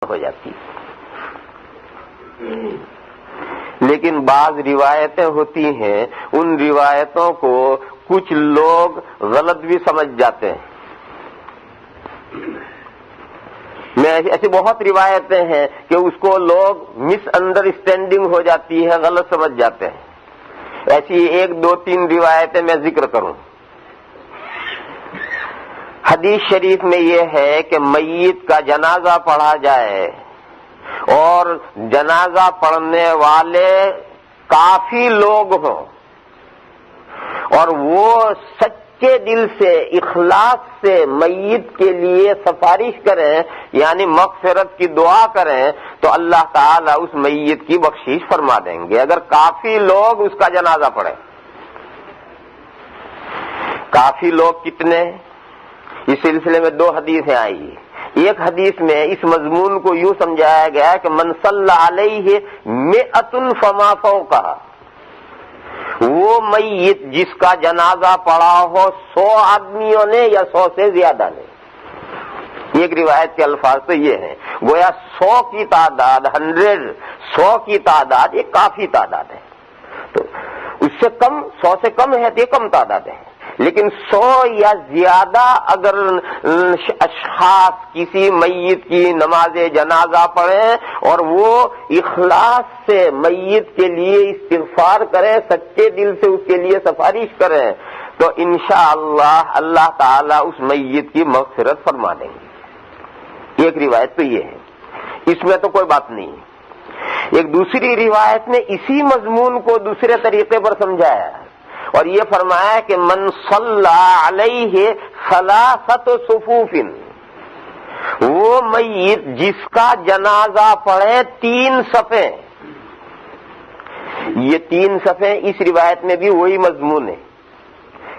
ہو جاتی ہے۔ لیکن بعض روایتیں ہوتی ہیں، ان روایتوں کو کچھ لوگ غلط بھی سمجھ جاتے ہیں۔ ایسی بہت روایتیں ہیں کہ اس کو لوگ مس انڈرسٹینڈنگ ہو جاتی ہے، غلط سمجھ جاتے ہیں۔ ایسی ایک دو تین روایتیں میں ذکر کروں۔ حدیث شریف میں یہ ہے کہ میت کا جنازہ پڑھا جائے اور جنازہ پڑھنے والے کافی لوگ ہوں اور وہ سچے دل سے اخلاص سے میت کے لیے سفارش کریں، یعنی مغفرت کی دعا کریں، تو اللہ تعالیٰ اس میت کی بخشش فرما دیں گے، اگر کافی لوگ اس کا جنازہ پڑھیں۔ کافی لوگ کتنے؟ اس سلسلے میں دو حدیثیں آئی۔ ایک حدیث میں اس مضمون کو یوں سمجھایا گیا کہ من صلی علیہ مئۃ فما فوقہ، وہ میت جس کا جنازہ پڑھا ہو 100 آدمیوں نے یا 100 سے زیادہ نے۔ ایک روایت کے الفاظ تو یہ ہیں، گویا 100 کی تعداد 100 کی تعداد یہ کافی تعداد ہے، تو اس سے کم 100 سے کم ہے تو یہ کم تعداد ہے، لیکن 100 یا زیادہ اگر اشخاص کسی میت کی نماز جنازہ پڑھیں اور وہ اخلاص سے میت کے لیے استغفار کریں، سچے دل سے اس کے لیے سفارش کریں، تو انشاءاللہ اللہ تعالیٰ اس میت کی مغفرت فرما دیں گے۔ ایک روایت تو یہ ہے، اس میں تو کوئی بات نہیں۔ ایک دوسری روایت نے اسی مضمون کو دوسرے طریقے پر سمجھایا اور یہ فرمایا کہ من صلی علیہ ثلاثۃ صفوف، وہ میت جس کا جنازہ پڑھے 3 صفیں۔ یہ 3 صفیں اس روایت میں بھی وہی مضمون ہے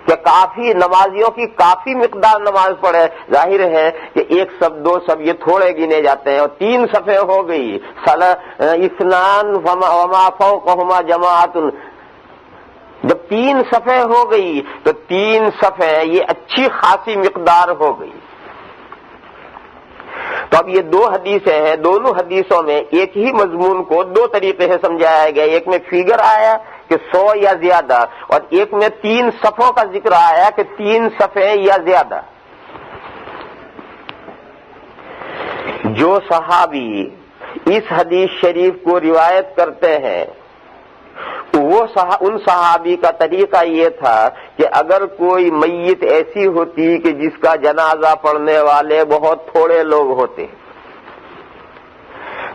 کہ کافی نمازیوں کی کافی مقدار نماز پڑھے۔ ظاہر ہے کہ 1 صف 2 صف یہ تھوڑے گنے جاتے ہیں، اور 3 صفیں ہو گئی، اثنان وما فوقہما جماعت۔ جب 3 صفیں ہو گئی تو 3 صفیں یہ اچھی خاصی مقدار ہو گئی۔ تو اب یہ 2 حدیثیں ہیں، دونوں حدیثوں میں ایک ہی مضمون کو 2 طریقے سے سمجھایا گیا۔ ایک میں فگر آیا کہ 100 یا زیادہ، اور ایک میں 3 صفوں کا ذکر آیا کہ 3 صفیں یا زیادہ۔ جو صحابی اس حدیث شریف کو روایت کرتے ہیں ان صحابی کا طریقہ یہ تھا کہ اگر کوئی میت ایسی ہوتی کہ جس کا جنازہ پڑھنے والے بہت تھوڑے لوگ ہوتے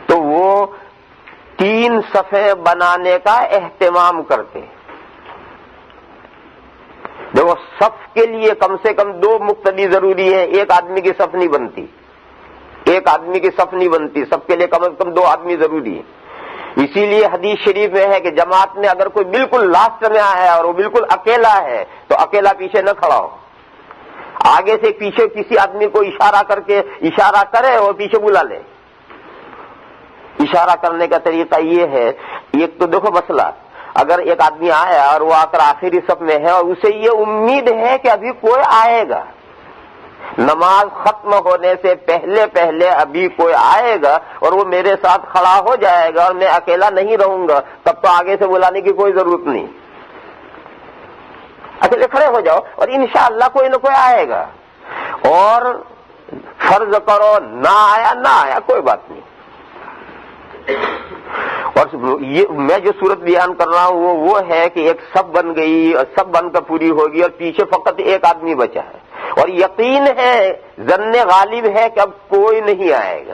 تو وہ 3 صفیں بنانے کا اہتمام کرتے۔ دیکھو صف کے لیے کم سے کم 2 مقتدی ضروری ہے، ایک آدمی کی صف نہیں بنتی، ایک آدمی کی صف نہیں بنتی، سب کے لیے کم از کم 2 آدمی ضروری ہے۔ اسی لیے حدیث شریف میں ہے کہ جماعت میں اگر کوئی بالکل لاسٹ میں آیا اور وہ بالکل اکیلا ہے تو اکیلا پیچھے نہ کھڑا ہو، آگے سے پیچھے کسی آدمی کو اشارہ کر کے اشارہ کرے اور پیچھے بلا لے۔ اشارہ کرنے کا طریقہ یہ ہے، ایک تو دیکھو مسئلہ، اگر ایک آدمی آیا اور وہ آ کر آخری صف میں ہے اور اسے یہ امید ہے کہ ابھی کوئی آئے گا، نماز ختم ہونے سے پہلے پہلے ابھی کوئی آئے گا اور وہ میرے ساتھ کھڑا ہو جائے گا اور میں اکیلا نہیں رہوں گا، تب تو آگے سے بلانے کی کوئی ضرورت نہیں، اکیلے کھڑے ہو جاؤ اور انشاءاللہ کوئی نہ کوئی آئے گا۔ اور فرض کرو نہ آیا کوئی بات نہیں۔ اور یہ میں جو صورت بیان کر رہا ہوں وہ ہے کہ ایک صف بن گئی اور سب بن کر پوری ہوگی اور پیچھے فقط ایک آدمی بچا ہے اور یقین ہے، ظن غالب ہے کہ اب کوئی نہیں آئے گا،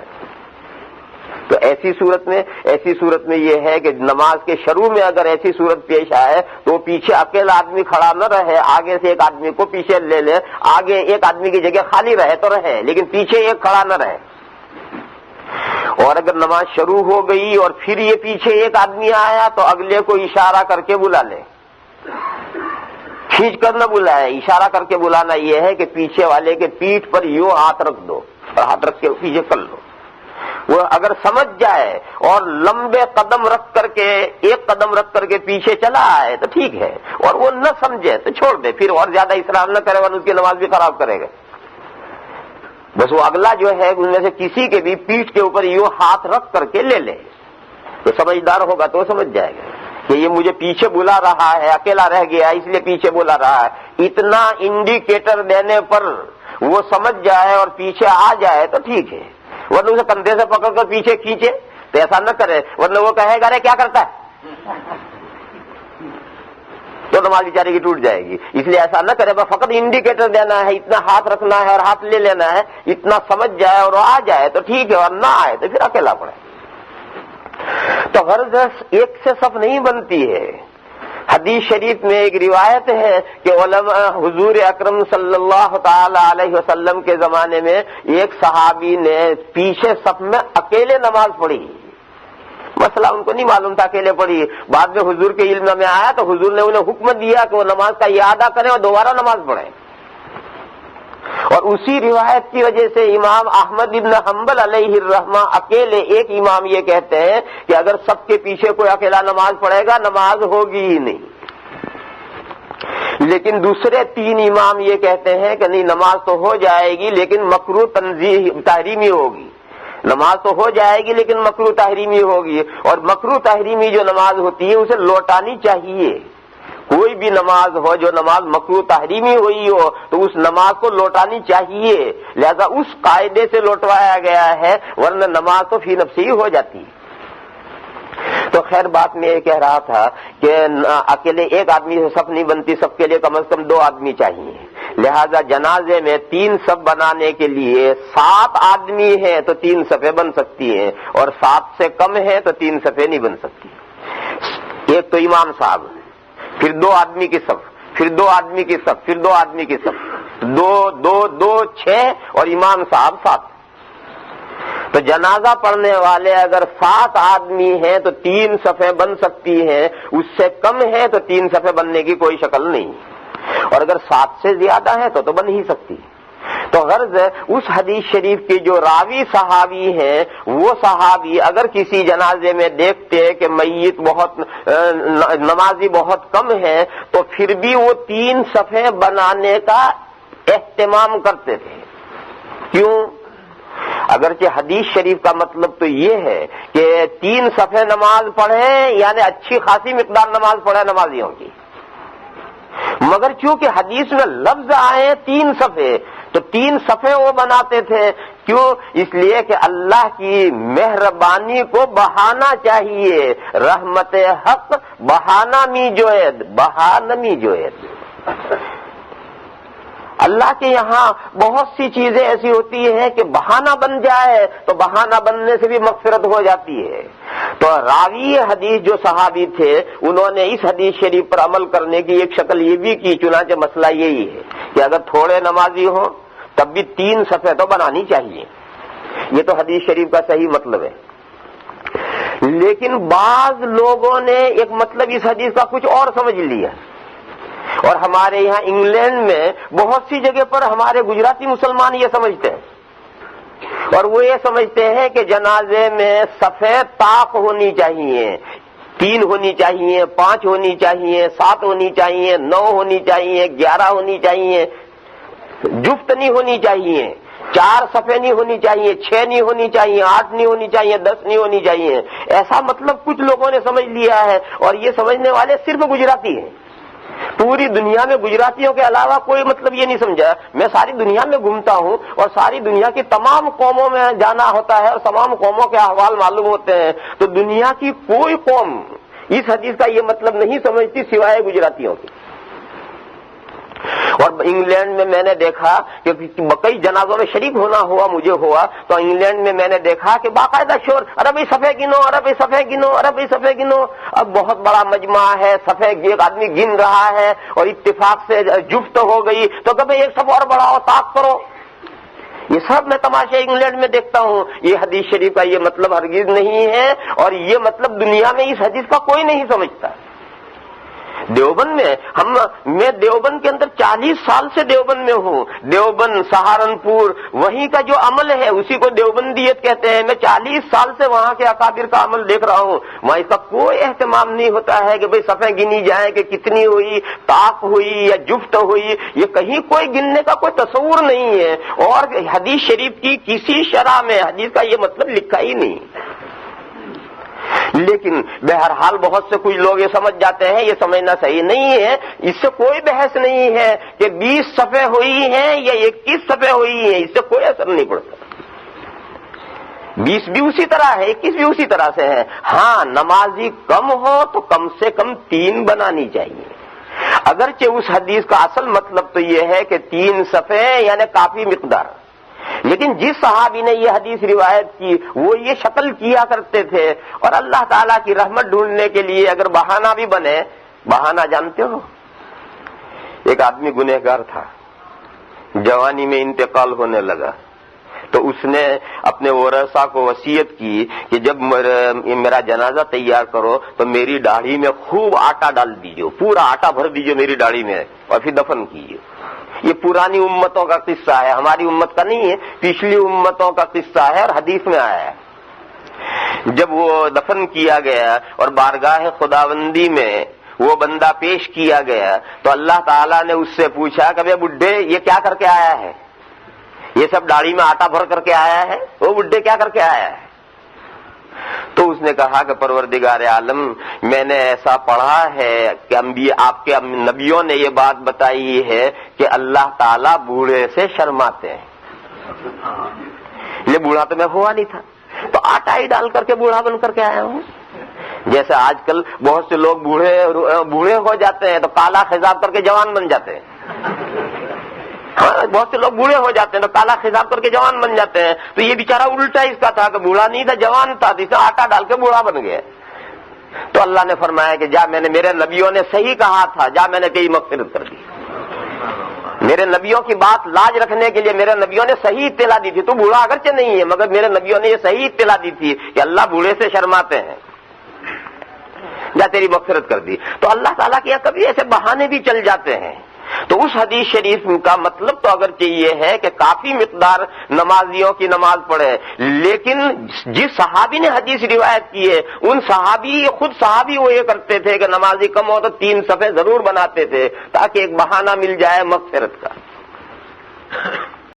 تو ایسی صورت میں یہ ہے کہ نماز کے شروع میں اگر ایسی صورت پیش آئے تو پیچھے اکیلا آدمی کھڑا نہ رہے، آگے سے ایک آدمی کو پیچھے لے لے، آگے ایک آدمی کی جگہ خالی رہے تو رہے لیکن پیچھے ایک کھڑا نہ رہے۔ اور اگر نماز شروع ہو گئی اور پھر یہ پیچھے ایک آدمی آیا تو اگلے کو اشارہ کر کے بلا لے، کھینچ کر نہ بلائے، اشارہ کر کے بلانا یہ ہے کہ پیچھے والے کے پیٹھ پر یوں ہاتھ رکھ دو اور ہاتھ رکھ کے پیچھے کر لو۔ وہ اگر سمجھ جائے اور لمبے قدم رکھ کر کے ایک قدم رکھ کر کے پیچھے چلا آئے تو ٹھیک ہے، اور وہ نہ سمجھے تو چھوڑ دے، پھر اور زیادہ اسراف نہ کرے ورنہ اس کی نماز بھی خراب کرے گا۔ بس وہ اگلا جو ہے ان میں سے کسی کے بھی پیٹھ کے اوپر یوں ہاتھ رکھ کر کے لے لے، تو سمجھدار ہوگا تو سمجھ جائے گا کہ یہ مجھے پیچھے بلا رہا ہے، اکیلا رہ گیا اس لیے پیچھے بلا رہا ہے۔ اتنا انڈیکیٹر دینے پر وہ سمجھ جائے اور پیچھے آ جائے تو ٹھیک ہے، ورنہ اسے کندھے سے پکڑ کر پیچھے کھینچے تو ایسا نہ کرے، ورنہ وہ کہے گا رے کیا کرتا ہے، تو نماز بیچارے کی ٹوٹ جائے گی۔ اس لیے ایسا نہ کرے، بس فقط انڈیکیٹر دینا ہے، اتنا ہاتھ رکھنا ہے اور ہاتھ لے لینا ہے، اتنا سمجھ جائے اور آ جائے تو ٹھیک ہے، اور نہ آئے تو پھر اکیلا پڑے۔ تو غرض ایک سے صف نہیں بنتی ہے۔ حدیث شریف میں ایک روایت ہے کہ علماء حضور اکرم صلی اللہ تعالی علیہ وسلم کے زمانے میں ایک صحابی نے پیچھے صف میں اکیلے نماز پڑھی، مسئلہ ان کو نہیں معلوم تھا، اکیلے پڑھی، بعد میں حضور کے علم میں آیا تو حضور نے انہیں حکم دیا کہ وہ نماز کا اعادہ کریں اور دوبارہ نماز پڑھیں۔ اور اسی روایت کی وجہ سے امام احمد ابن حنبل علیہ الرحمہ اکیلے ایک امام یہ کہتے ہیں کہ اگر سب کے پیچھے کوئی اکیلا نماز پڑھے گا نماز ہوگی ہی نہیں، لیکن دوسرے تین امام یہ کہتے ہیں کہ نہیں، نماز تو ہو جائے گی لیکن مکروہ تحریمی ہوگی، نماز تو ہو جائے گی لیکن مکروہ تحریمی ہوگی، اور مکروہ تحریمی جو نماز ہوتی ہے اسے لوٹانی چاہیے۔ کوئی بھی نماز ہو جو نماز مکروہ تحریمی ہوئی ہو تو اس نماز کو لوٹانی چاہیے، لہذا اس قاعدے سے لوٹوایا گیا ہے، ورنہ نماز تو فی نفسی ہی ہو جاتی ہے۔ تو خیر بات میں یہ کہہ رہا تھا کہ اکیلے ایک آدمی سے صف نہیں بنتی، سب کے لیے کم از کم 2 آدمی چاہیے، لہذا جنازے میں 3 صف بنانے کے لیے 7 آدمی ہیں تو 3 صفیں بن سکتی ہیں، اور 7 سے کم ہیں تو 3 صفیں نہیں بن سکتی۔ ایک تو امام صاحب، پھر 2 آدمی کی صف، پھر 2 آدمی کی صف، پھر 2 آدمی کی صف، 2 2 2 6 اور امام صاحب 7۔ تو جنازہ پڑھنے والے اگر 7 آدمی ہیں تو 3 صفیں بن سکتی ہیں، اس سے کم ہیں تو 3 صفیں بننے کی کوئی شکل نہیں، اور اگر 7 سے زیادہ ہیں تو بن ہی سکتی۔ تو غرض اس حدیث شریف کے جو راوی صحابی ہیں وہ صحابی اگر کسی جنازے میں دیکھتے کہ میت بہت نمازی بہت کم ہے تو پھر بھی وہ 3 صفیں بنانے کا اہتمام کرتے تھے۔ کیوں؟ اگرچہ حدیث شریف کا مطلب تو یہ ہے کہ 3 صفیں نماز پڑھیں، یعنی اچھی خاصی مقدار نماز پڑھیں نمازیوں کی، مگر چونکہ حدیث میں لفظ آئے 3 صفیں تو 3 صفیں وہ بناتے تھے۔ کیوں؟ اس لیے کہ اللہ کی مہربانی کو بہانا چاہیے، رحمت حق بہانا می جوید، بہانمی جوید۔ اللہ کے یہاں بہت سی چیزیں ایسی ہوتی ہیں کہ بہانہ بن جائے تو بہانہ بننے سے بھی مغفرت ہو جاتی ہے۔ تو راوی حدیث جو صحابی تھے انہوں نے اس حدیث شریف پر عمل کرنے کی ایک شکل یہ بھی کی، چنانچہ مسئلہ یہی ہے کہ اگر تھوڑے نمازی ہوں تب بھی 3 صفیں تو بنانی چاہیے، یہ تو حدیث شریف کا صحیح مطلب ہے۔ لیکن بعض لوگوں نے ایک مطلب اس حدیث کا کچھ اور سمجھ لیا، اور ہمارے یہاں انگلینڈ میں بہت سی جگہ پر ہمارے گجراتی مسلمان یہ سمجھتے ہیں، اور وہ یہ سمجھتے ہیں کہ جنازے میں صفیں طاق ہونی چاہیے، 3 ہونی چاہیے، 5 ہونی چاہیے، 7 ہونی چاہیے، 9 ہونی چاہیے، 11 ہونی چاہیے، جفت نہیں ہونی چاہیے، 4 صفیں نہیں ہونی چاہیے، 6 نہیں ہونی چاہیے، 8 نہیں ہونی چاہیے، 10 نہیں ہونی چاہیے۔ ایسا مطلب کچھ لوگوں نے سمجھ لیا ہے، اور یہ سمجھنے والے صرف گجراتی ہیں۔ پوری دنیا میں گجراتیوں کے علاوہ کوئی مطلب یہ نہیں سمجھا۔ میں ساری دنیا میں گھومتا ہوں اور ساری دنیا کی تمام قوموں میں جانا ہوتا ہے اور تمام قوموں کے احوال معلوم ہوتے ہیں، تو دنیا کی کوئی قوم اس حدیث کا یہ مطلب نہیں سمجھتی سوائے گجراتیوں کی۔ اور انگلینڈ میں میں نے دیکھا کہ کئی جنازوں میں شریک ہونا ہوا، مجھے ہوا تو انگلینڈ میں میں نے دیکھا کہ باقاعدہ شور، ارے بھائی صفحے گنو، ارے بھائی صفحے گنو، ارے بھائی صفحے گنو۔ اب بہت بڑا مجمع ہے، صفحے ایک آدمی گن رہا ہے اور اتفاق سے جفت ہو گئی تو کہ ایک صف اور بڑھاؤ، طاق کرو۔ یہ سب میں تماشے انگلینڈ میں دیکھتا ہوں۔ یہ حدیث شریف کا یہ مطلب ہرگز نہیں ہے، اور یہ مطلب دنیا میں اس حدیث کا کوئی نہیں سمجھتا۔ دیوبند میں میں دیوبند کے اندر 40 سال سے دیوبند میں ہوں. دیوبند، سہارنپور، وہیں کا جو عمل ہے اسی کو دیوبندیت کہتے ہیں. میں 40 سال سے وہاں کے اکابر کا عمل دیکھ رہا ہوں. وہاں اس کا کوئی اہتمام نہیں ہوتا ہے کہ بھئی صفیں گنی جائیں کہ کتنی ہوئی، طاق ہوئی یا جفت ہوئی، یہ کہیں کوئی گننے کا کوئی تصور نہیں ہے. اور حدیث شریف کی کسی شرح میں حدیث کا یہ مطلب لکھا ہی نہیں. لیکن بہرحال بہت سے کچھ لوگ یہ سمجھ جاتے ہیں، یہ سمجھنا صحیح نہیں ہے. اس سے کوئی بحث نہیں ہے کہ 20 صفحے ہوئی ہیں یا 21 صفحے ہوئی ہیں، اس سے کوئی اثر نہیں پڑتا. 20 بھی اسی طرح ہے، 21 بھی اسی طرح سے ہے. ہاں نمازی کم ہو تو کم سے کم 3 بنانی چاہیے. اگرچہ اس حدیث کا اصل مطلب تو یہ ہے کہ 3 صفحے یعنی کافی مقدار، لیکن جس صحابی نے یہ حدیث روایت کی وہ یہ شکل کیا کرتے تھے. اور اللہ تعالیٰ کی رحمت ڈھونڈنے کے لیے اگر بہانہ بھی بنے، بہانہ جانتے ہو، ایک آدمی گنہگار تھا، جوانی میں انتقال ہونے لگا تو اس نے اپنے ورثاء کو وصیت کی کہ جب میرا جنازہ تیار کرو تو میری داڑھی میں خوب آٹا ڈال دیجیے، پورا آٹا بھر دیجیے میری داڑھی میں اور پھر دفن کیجیے. یہ پرانی امتوں کا قصہ ہے، ہماری امت کا نہیں ہے، پچھلی امتوں کا قصہ ہے اور حدیث میں آیا ہے. جب وہ دفن کیا گیا اور بارگاہ خداوندی میں وہ بندہ پیش کیا گیا تو اللہ تعالیٰ نے اس سے پوچھا کہ بھئی بڈھے یہ کیا کر کے آیا ہے؟ یہ سب داڑھی میں آٹا بھر کر کے آیا ہے؟ وہ بڈھے کیا کر کے آیا ہے؟ تو اس نے کہا کہ پروردگار عالم، میں نے ایسا پڑھا ہے کہ آپ کے نبیوں نے یہ بات بتائی ہے کہ اللہ تعالیٰ بوڑھے سے شرماتے ہیں. یہ بوڑھا تو میں ہوا نہیں تھا، تو آٹا ہی ڈال کر کے بوڑھا بن کر کے آیا ہوں. جیسے آج کل بہت سے لوگ بوڑھے ہو جاتے ہیں تو کالا خضاب کر کے جوان بن جاتے ہیں. بہت سے لوگ بوڑھے ہو جاتے ہیں تو کالا خضاب کر کے جوان بن جاتے ہیں. تو یہ بیچارہ الٹا اس کا تھا کہ بوڑھا نہیں تھا، جوان تھا، جسے آٹا ڈال کے بوڑھا بن گیا. تو اللہ نے فرمایا کہ جا، میں نے میرے نبیوں نے صحیح کہا تھا، جا میں نے تیری مغفرت کر دی. میرے نبیوں کی بات لاج رکھنے کے لیے میرے نبیوں نے صحیح اطلاع دی تھی. تو بوڑھا اگرچہ نہیں ہے مگر میرے نبیوں نے یہ صحیح اطلاع دی تھی کہ اللہ بوڑھے سے شرماتے ہیں، جا تیری مغفرت کر دی. تو اللہ تعالیٰ کے یہاں کبھی ایسے بہانے بھی چل جاتے ہیں. تو اس حدیث شریف کا مطلب تو اگرچہ یہ ہے کہ کافی مقدار نمازیوں کی نماز پڑھے، لیکن جس صحابی نے حدیث روایت کی ہے ان خود صحابی وہ یہ کرتے تھے کہ نمازی کم ہو تو 3 صفحے ضرور بناتے تھے تاکہ ایک بہانہ مل جائے مغفرت کا.